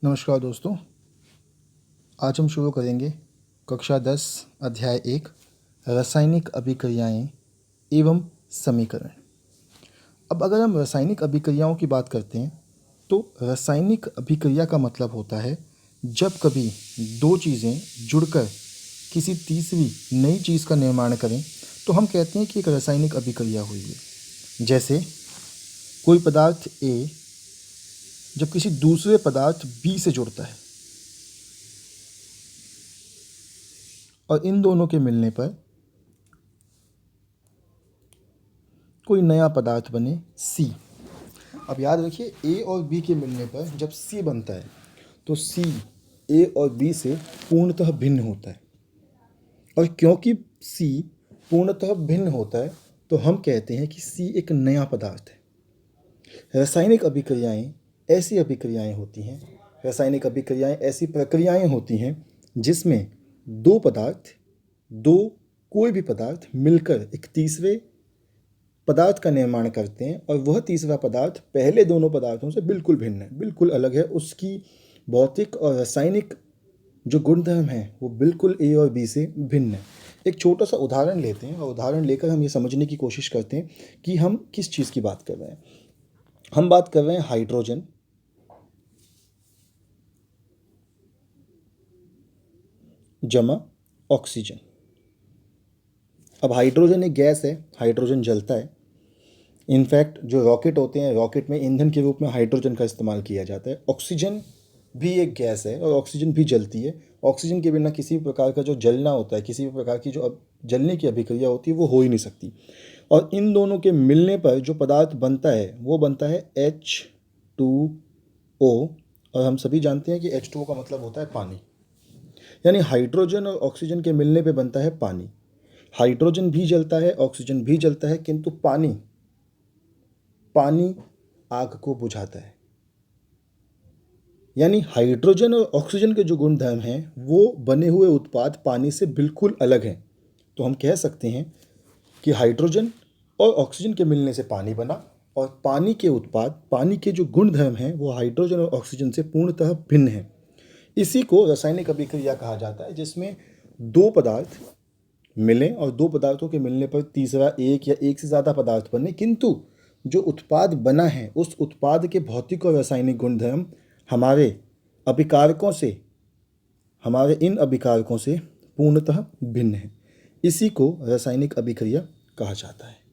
नमस्कार दोस्तों। आज हम शुरू करेंगे कक्षा 10 अध्याय 1 रासायनिक अभिक्रियाएं एवं समीकरण। अब अगर हम रासायनिक अभिक्रियाओं की बात करते हैं तो रासायनिक अभिक्रिया का मतलब होता है जब कभी दो चीज़ें जुड़कर किसी तीसरी नई चीज़ का निर्माण करें तो हम कहते हैं कि एक रासायनिक अभिक्रिया हुई है। जैसे कोई पदार्थ A जब किसी दूसरे पदार्थ B से जुड़ता है और इन दोनों के मिलने पर कोई नया पदार्थ बने C। अब याद रखिए A और B के मिलने पर जब C बनता है तो C A और B से पूर्णतः भिन्न होता है, और क्योंकि C पूर्णतः भिन्न होता है तो हम कहते हैं कि C एक नया पदार्थ है। रासायनिक अभिक्रियाएं ऐसी अभिक्रियाएं होती हैं, रासायनिक अभिक्रियाएं ऐसी प्रक्रियाएं होती हैं जिसमें दो पदार्थ, दो कोई भी पदार्थ मिलकर एक तीसरे पदार्थ का निर्माण करते हैं, और वह तीसरा पदार्थ पहले दोनों पदार्थों से बिल्कुल भिन्न है, बिल्कुल अलग है। उसकी भौतिक और रासायनिक जो गुणधर्म हैं वो बिल्कुल ए और बी से भिन्न है। एक छोटा सा उदाहरण लेते हैं और उदाहरण लेकर हम ये समझने की कोशिश करते हैं कि हम किस चीज़ की बात कर रहे हैं। हम बात कर रहे हैं हाइड्रोजन जमा ऑक्सीजन। अब हाइड्रोजन एक गैस है, हाइड्रोजन जलता है। इनफैक्ट जो रॉकेट होते हैं, रॉकेट में ईंधन के रूप में हाइड्रोजन का इस्तेमाल किया जाता है। ऑक्सीजन भी एक गैस है और ऑक्सीजन भी जलती है। ऑक्सीजन के बिना किसी भी प्रकार का जो जलना होता है, किसी भी प्रकार की जो अब जलने की अभिक्रिया होती है वो हो ही नहीं सकती। और इन दोनों के मिलने पर जो पदार्थ बनता है वो बनता है H2O, और हम सभी जानते हैं कि H2O का मतलब होता है पानी। यानी हाइड्रोजन और ऑक्सीजन के मिलने पे बनता है पानी। हाइड्रोजन भी जलता है, ऑक्सीजन भी जलता है, किंतु पानी आग को बुझाता है। यानी हाइड्रोजन और ऑक्सीजन के जो गुणधर्म हैं वो बने हुए उत्पाद पानी से बिल्कुल अलग हैं। तो हम कह सकते हैं कि हाइड्रोजन और ऑक्सीजन के मिलने से पानी बना, और पानी के उत्पाद, पानी के जो गुणधर्म हैं वो हाइड्रोजन और ऑक्सीजन से पूर्णतः भिन्न हैं। इसी को रासायनिक अभिक्रिया कहा जाता है, जिसमें दो पदार्थ मिलें और दो पदार्थों के मिलने पर तीसरा एक या एक से ज़्यादा पदार्थ बने, किंतु जो उत्पाद बना है उस उत्पाद के भौतिक और रासायनिक गुणधर्म हमारे इन अभिकारकों से पूर्णतः भिन्न है। इसी को रासायनिक अभिक्रिया कहा जाता है।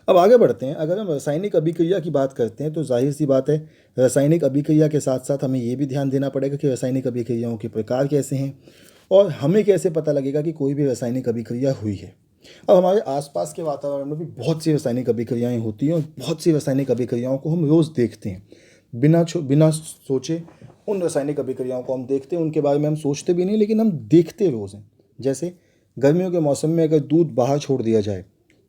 अब आगे बढ़ते हैं। अगर हम रासायनिक अभिक्रिया की बात करते हैं तो जाहिर सी बात है, रासायनिक अभिक्रिया के साथ साथ हमें ये भी ध्यान देना पड़ेगा कि रासायनिक अभिक्रियाओं के प्रकार कैसे हैं और हमें कैसे पता लगेगा कि कोई भी रासायनिक अभिक्रिया हुई है। अब हमारे आसपास के वातावरण में भी बहुत सी रासायनिक अभिक्रियाएं होती हैं, और बहुत सी रासायनिक अभिक्रियाओं को हम रोज़ देखते हैं। बिना सोचे उन रासायनिक अभिक्रियाओं को हम देखते हैं, उनके बारे में हम सोचते भी नहीं, लेकिन हम देखते रोज़ हैं। जैसे गर्मियों के मौसम में अगर दूध बाहर छोड़ दिया जाए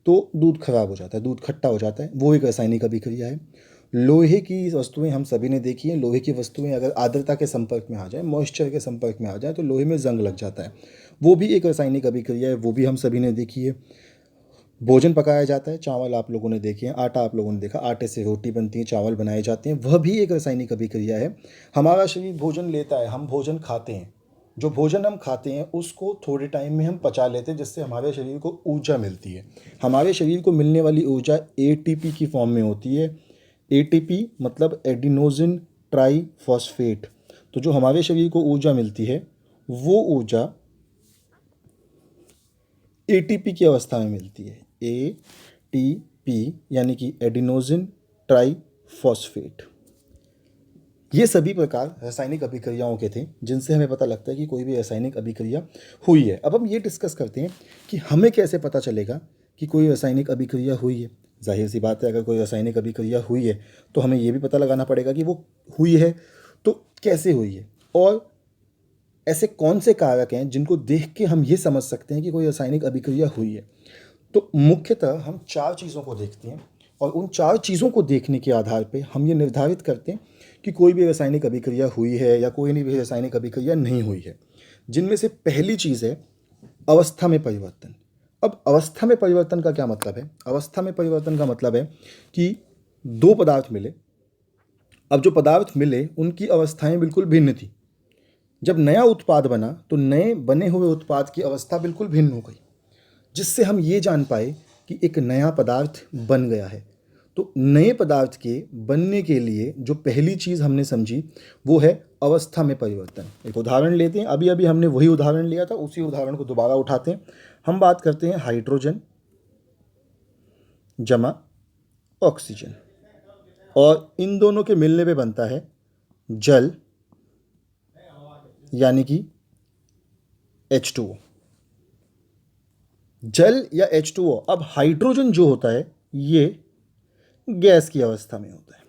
तो दूध खराब हो जाता है, दूध खट्टा हो जाता है, वो एक रासायनिक अभिक्रिया है। लोहे की वस्तुएं हम सभी ने देखी हैं। लोहे की वस्तुएं अगर आर्द्रता के संपर्क में आ जाए, मॉइस्चर के संपर्क में आ जाए तो लोहे में जंग लग जाता है, वो भी एक रासायनिक अभिक्रिया है, वो भी हम सभी ने देखी है। भोजन पकाया जाता है, चावल आप लोगों ने देखे हैं, आटा आप लोगों ने देखा, आटे से रोटी बनती है, चावल बनाए जाते हैं, वह भी एक रासायनिक अभिक्रिया है। हमारा शरीर भोजन लेता है, हम भोजन खाते हैं, जो भोजन हम खाते हैं उसको थोड़े टाइम में हम पचा लेते हैं, जिससे हमारे शरीर को ऊर्जा मिलती है। हमारे शरीर को मिलने वाली ऊर्जा ATP की फॉर्म में होती है। ATP मतलब एडिनोसिन ट्राईफॉस्फेट। तो जो हमारे शरीर को ऊर्जा मिलती है वो ऊर्जा ATP की अवस्था में मिलती है। ATP यानी कि एडिनोसिन ट्राईफॉस्फेट। ये सभी प्रकार रासायनिक अभिक्रियाओं के थे जिनसे हमें पता लगता है कि कोई भी रासायनिक अभिक्रिया हुई है। अब हम ये डिस्कस करते हैं कि हमें कैसे पता चलेगा कि कोई रासायनिक अभिक्रिया हुई है। जाहिर सी बात है, अगर कोई रासायनिक अभिक्रिया हुई है तो हमें ये भी पता लगाना पड़ेगा कि वो हुई है तो कैसे हुई है, और ऐसे कौन से कारक हैं जिनको देख के हम ये समझ सकते हैं कि कोई रासायनिक अभिक्रिया हुई है। तो मुख्यतः हम चार चीज़ों को देखते हैं, और उन चार चीज़ों को देखने के आधार पे हम ये निर्धारित करते हैं कि कोई भी रासायनिक अभिक्रिया हुई है या कोई नहीं भी रासायनिक अभिक्रिया नहीं हुई है। जिनमें से पहली चीज़ है अवस्था में परिवर्तन। अब अवस्था में परिवर्तन का क्या मतलब है? अवस्था में परिवर्तन का मतलब है कि दो पदार्थ मिले अब जो पदार्थ मिले उनकी अवस्थाएं बिल्कुल भिन्न थी। जब नया उत्पाद बना तो नए बने हुए उत्पाद की अवस्था बिल्कुल भिन्न हो गई, जिससे हम ये जान पाए कि एक नया पदार्थ बन गया है। तो नए पदार्थ के बनने के लिए जो पहली चीज़ हमने समझी वो है अवस्था में परिवर्तन। एक उदाहरण लेते हैं, अभी अभी हमने वही उदाहरण लिया था, उसी उदाहरण को दोबारा उठाते हैं। हम बात करते हैं हाइड्रोजन जमा ऑक्सीजन, और इन दोनों के मिलने पे बनता है जल, यानी कि H2O। जल या H2O। अब हाइड्रोजन जो होता है ये गैस की अवस्था में होता है,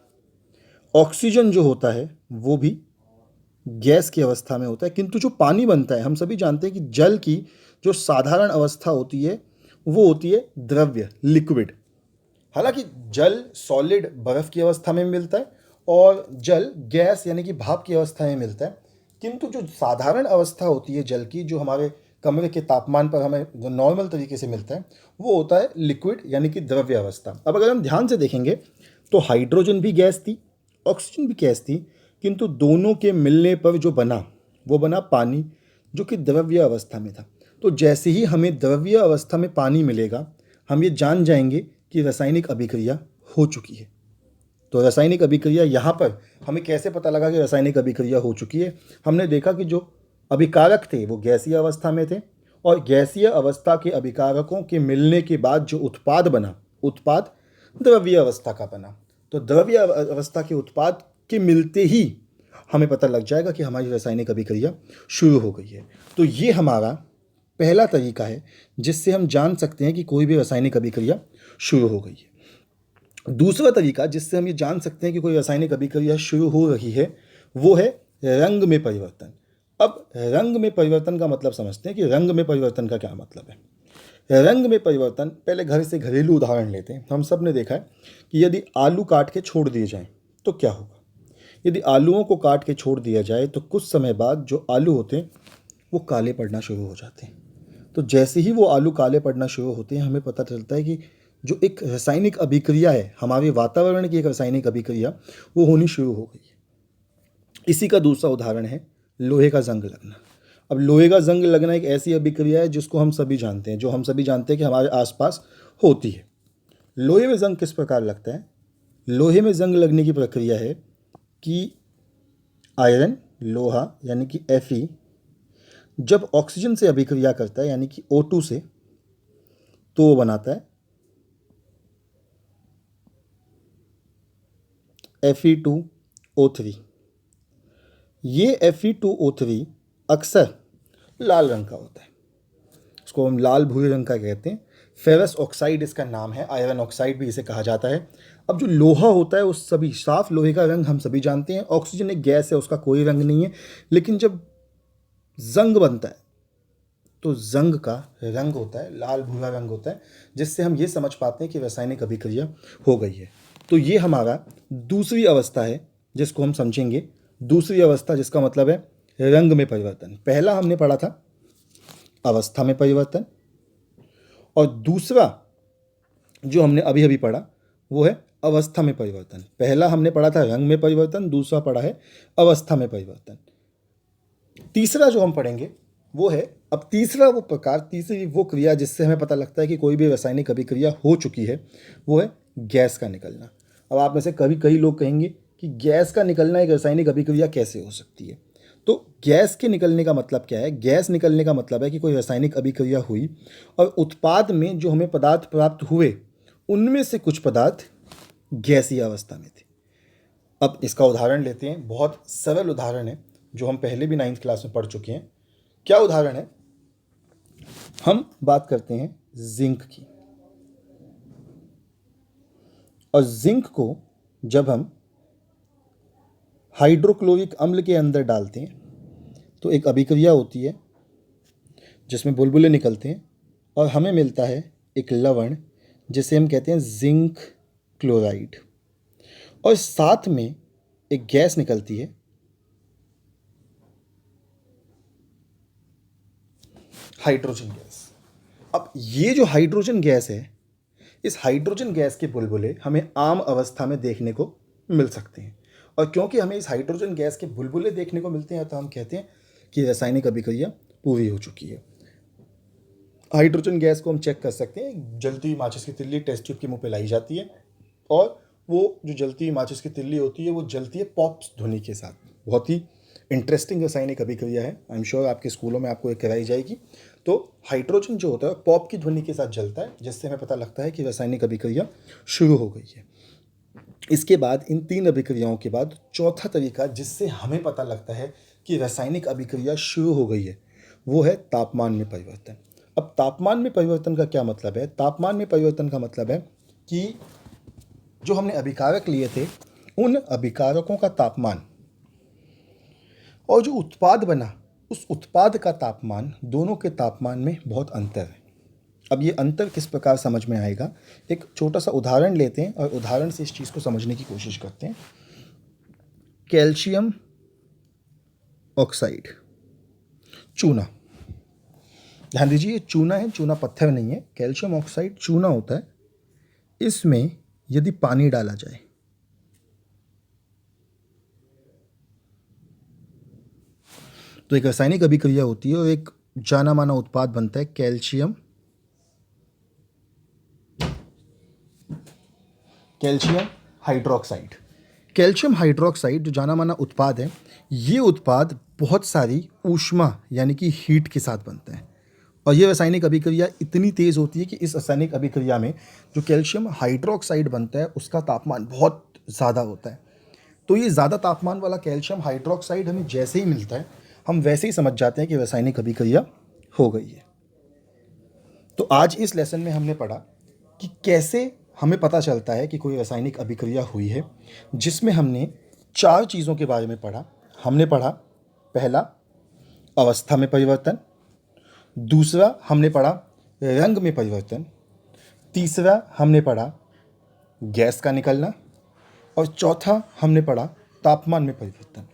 ऑक्सीजन जो होता है वो भी गैस की अवस्था में होता है, किंतु जो पानी बनता है, हम सभी जानते हैं कि जल की जो साधारण अवस्था होती है वो होती है द्रव्य, लिक्विड। हालांकि जल सॉलिड बर्फ की अवस्था में मिलता है और जल गैस यानी कि भाप की अवस्था में मिलता है, किंतु जो साधारण अवस्था होती है जल की, जो हमारे कमरे के तापमान पर हमें जो नॉर्मल तरीके से मिलता है, वो होता है लिक्विड यानी कि द्रव्य अवस्था। अब अगर हम ध्यान से देखेंगे तो हाइड्रोजन भी गैस थी, ऑक्सीजन भी गैस थी, किंतु दोनों के मिलने पर जो बना वो बना पानी, जो कि द्रव्य अवस्था में था। तो जैसे ही हमें द्रव्य अवस्था में पानी मिलेगा, हम ये जान जाएंगे कि रासायनिक अभिक्रिया हो चुकी है। तो रासायनिक अभिक्रिया यहाँ पर हमें कैसे पता लगा कि रासायनिक अभिक्रिया हो चुकी है? हमने देखा कि जो अभिकारक थे वो गैसीय अवस्था में थे, और गैसीय अवस्था के अभिकारकों के मिलने के बाद जो उत्पाद बना, उत्पाद द्रव्य अवस्था का बना। तो द्रव्य अवस्था के उत्पाद के मिलते ही हमें पता लग जाएगा कि हमारी रासायनिक अभिक्रिया शुरू हो गई है। तो ये हमारा पहला तरीका है जिससे हम जान सकते हैं कि कोई भी रासायनिक अभिक्रिया शुरू हो गई है। दूसरा तरीका जिससे हम ये जान सकते हैं कि कोई रासायनिक अभिक्रिया शुरू हो रही है वो है रंग में परिवर्तन। अब रंग में परिवर्तन का मतलब समझते हैं कि रंग में परिवर्तन का क्या मतलब है। रंग में परिवर्तन, पहले घर से घरेलू उदाहरण लेते हैं। हम सब ने देखा है कि यदि आलू काट के छोड़ दिए जाएं तो क्या होगा। यदि आलूओं को काट के छोड़ दिया जाए तो कुछ समय बाद जो आलू होते हैं वो काले पड़ना शुरू हो जाते हैं। तो जैसे ही वो आलू काले पड़ना शुरू होते हैं, हमें पता चलता है कि जो एक रासायनिक अभिक्रिया है, हमारे वातावरण की एक रासायनिक अभिक्रिया, वो होनी शुरू हो गई है। इसी का दूसरा उदाहरण है लोहे का जंग लगना। अब लोहे का जंग लगना एक ऐसी अभिक्रिया है जिसको हम सभी जानते हैं, जो हम सभी जानते हैं कि हमारे आसपास होती है। लोहे में जंग किस प्रकार लगता है? लोहे में जंग लगने की प्रक्रिया है कि आयरन, लोहा यानी कि Fe, जब ऑक्सीजन से अभिक्रिया करता है यानी कि O2 से, तो वो बनाता है Fe2O3। ये Fe2O3 अक्सर लाल रंग का होता है, इसको हम लाल भूरे रंग का कहते हैं। फेरस ऑक्साइड इसका नाम है, आयरन ऑक्साइड भी इसे कहा जाता है। अब जो लोहा होता है उस सभी साफ लोहे का रंग हम सभी जानते हैं। ऑक्सीजन एक गैस है, उसका कोई रंग नहीं है। लेकिन जब जंग बनता है तो जंग का रंग होता है, लाल भूरा रंग होता है, जिससे हम ये समझ पाते हैं कि रासायनिक अभिक्रिया हो गई है। तो ये हमारा दूसरी अवस्था है जिसको हम समझेंगे। दूसरी अवस्था जिसका मतलब है रंग में परिवर्तन। पहला हमने पढ़ा था अवस्था में परिवर्तन, और दूसरा जो हमने अभी अभी पढ़ा वो है अवस्था में परिवर्तन। पहला हमने पढ़ा था रंग में परिवर्तन, दूसरा पढ़ा है अवस्था में परिवर्तन। तीसरा जो हम पढ़ेंगे वो है, अब तीसरा वो प्रकार, तीसरी वो क्रिया जिससे हमें पता लगता है कि कोई भी रासायनिक अभिक्रिया हो चुकी है, वो है गैस का निकलना। अब आप में से कई लोग कहेंगे कि गैस का निकलना एक रासायनिक अभिक्रिया कैसे हो सकती है? तो गैस के निकलने का मतलब क्या है? गैस निकलने का मतलब है कि कोई रासायनिक अभिक्रिया हुई और उत्पाद में जो हमें पदार्थ प्राप्त हुए उनमें से कुछ पदार्थ गैसीय अवस्था में थे। अब इसका उदाहरण लेते हैं, बहुत सरल उदाहरण है जो हम पहले भी 9th क्लास में पढ़ चुके हैं। क्या उदाहरण है? हम बात करते हैं जिंक की, और जिंक को जब हम हाइड्रोक्लोरिक अम्ल के अंदर डालते हैं तो एक अभिक्रिया होती है जिसमें बुलबुले निकलते हैं और हमें मिलता है एक लवण जिसे हम कहते हैं जिंक क्लोराइड, और साथ में एक गैस निकलती है हाइड्रोजन गैस। अब ये जो हाइड्रोजन गैस है, इस हाइड्रोजन गैस के बुलबुले हमें आम अवस्था में देखने को मिल सकते हैं, और क्योंकि हमें इस हाइड्रोजन गैस के बुलबुले देखने को मिलते हैं तो हम कहते हैं कि रासायनिक अभिक्रिया पूरी हो चुकी है। हाइड्रोजन गैस को हम चेक कर सकते हैं, जलती हुई माचिस की तिल्ली टेस्ट ट्यूब के मुंह पे लाई जाती है और वो जो जलती हुई माचिस की तिल्ली होती है वो जलती है पॉप्स ध्वनि के साथ। बहुत ही इंटरेस्टिंग रासायनिक अभिक्रिया है, आई एम श्योर आपके स्कूलों में आपको एक कराई जाएगी। तो हाइड्रोजन जो होता है पॉप की ध्वनि के साथ जलता है, जिससे हमें पता लगता है कि रासायनिक अभिक्रिया शुरू हो गई है। इसके बाद इन 3 अभिक्रियाओं के बाद चौथा तरीका जिससे हमें पता लगता है कि रासायनिक अभिक्रिया शुरू हो गई है वो है तापमान में परिवर्तन। अब तापमान में परिवर्तन का क्या मतलब है? तापमान में परिवर्तन का मतलब है कि जो हमने अभिकारक लिए थे उन अभिकारकों का तापमान और जो उत्पाद बना उस उत्पाद का तापमान, दोनों के तापमान में बहुत अंतर है। अब ये अंतर किस प्रकार समझ में आएगा, एक छोटा सा उदाहरण लेते हैं और उदाहरण से इस चीज़ को समझने की कोशिश करते हैं। कैल्शियम ऑक्साइड, चूना, ध्यान दीजिए ये चूना है, चूना पत्थर नहीं है। कैल्शियम ऑक्साइड चूना होता है। इसमें यदि पानी डाला जाए तो एक रासायनिक अभिक्रिया होती है और एक जाना माना उत्पाद बनता है कैल्शियम हाइड्रोक्साइड। कैल्शियम हाइड्रोक्साइड जो जाना माना उत्पाद है, ये उत्पाद बहुत सारी ऊष्मा यानी कि हीट के साथ बनता है और ये रासायनिक अभिक्रिया इतनी तेज़ होती है कि इस रासायनिक अभिक्रिया में जो कैल्शियम हाइड्रोक्साइड बनता है उसका तापमान बहुत ज़्यादा होता है। तो ये ज़्यादा तापमान वाला कैल्शियम हाइड्रोक्साइड हमें जैसे ही मिलता है हम वैसे ही समझ जाते हैं कि रासायनिक अभिक्रिया हो गई है। तो आज इस लेसन में हमने पढ़ा कि कैसे हमें पता चलता है कि कोई रासायनिक अभिक्रिया हुई है, जिसमें हमने 4 चीज़ों के बारे में पढ़ा। हमने पढ़ा पहला अवस्था में परिवर्तन, दूसरा हमने पढ़ा रंग में परिवर्तन, तीसरा हमने पढ़ा गैस का निकलना और चौथा हमने पढ़ा तापमान में परिवर्तन।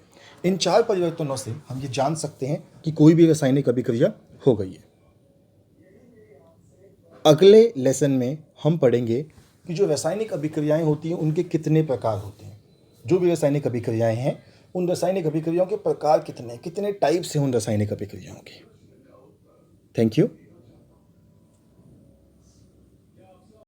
इन 4 परिवर्तनों से हम ये जान सकते हैं कि कोई भी रासायनिक अभिक्रिया हो गई है। अगले लेसन में हम पढ़ेंगे कि जो रासायनिक अभिक्रियाएं होती हैं उनके कितने प्रकार होते हैं। जो भी रासायनिक अभिक्रियाएं हैं उन रासायनिक अभिक्रियाओं के प्रकार कितने टाइप्स हैं उन रासायनिक अभिक्रियाओं के। Thank you.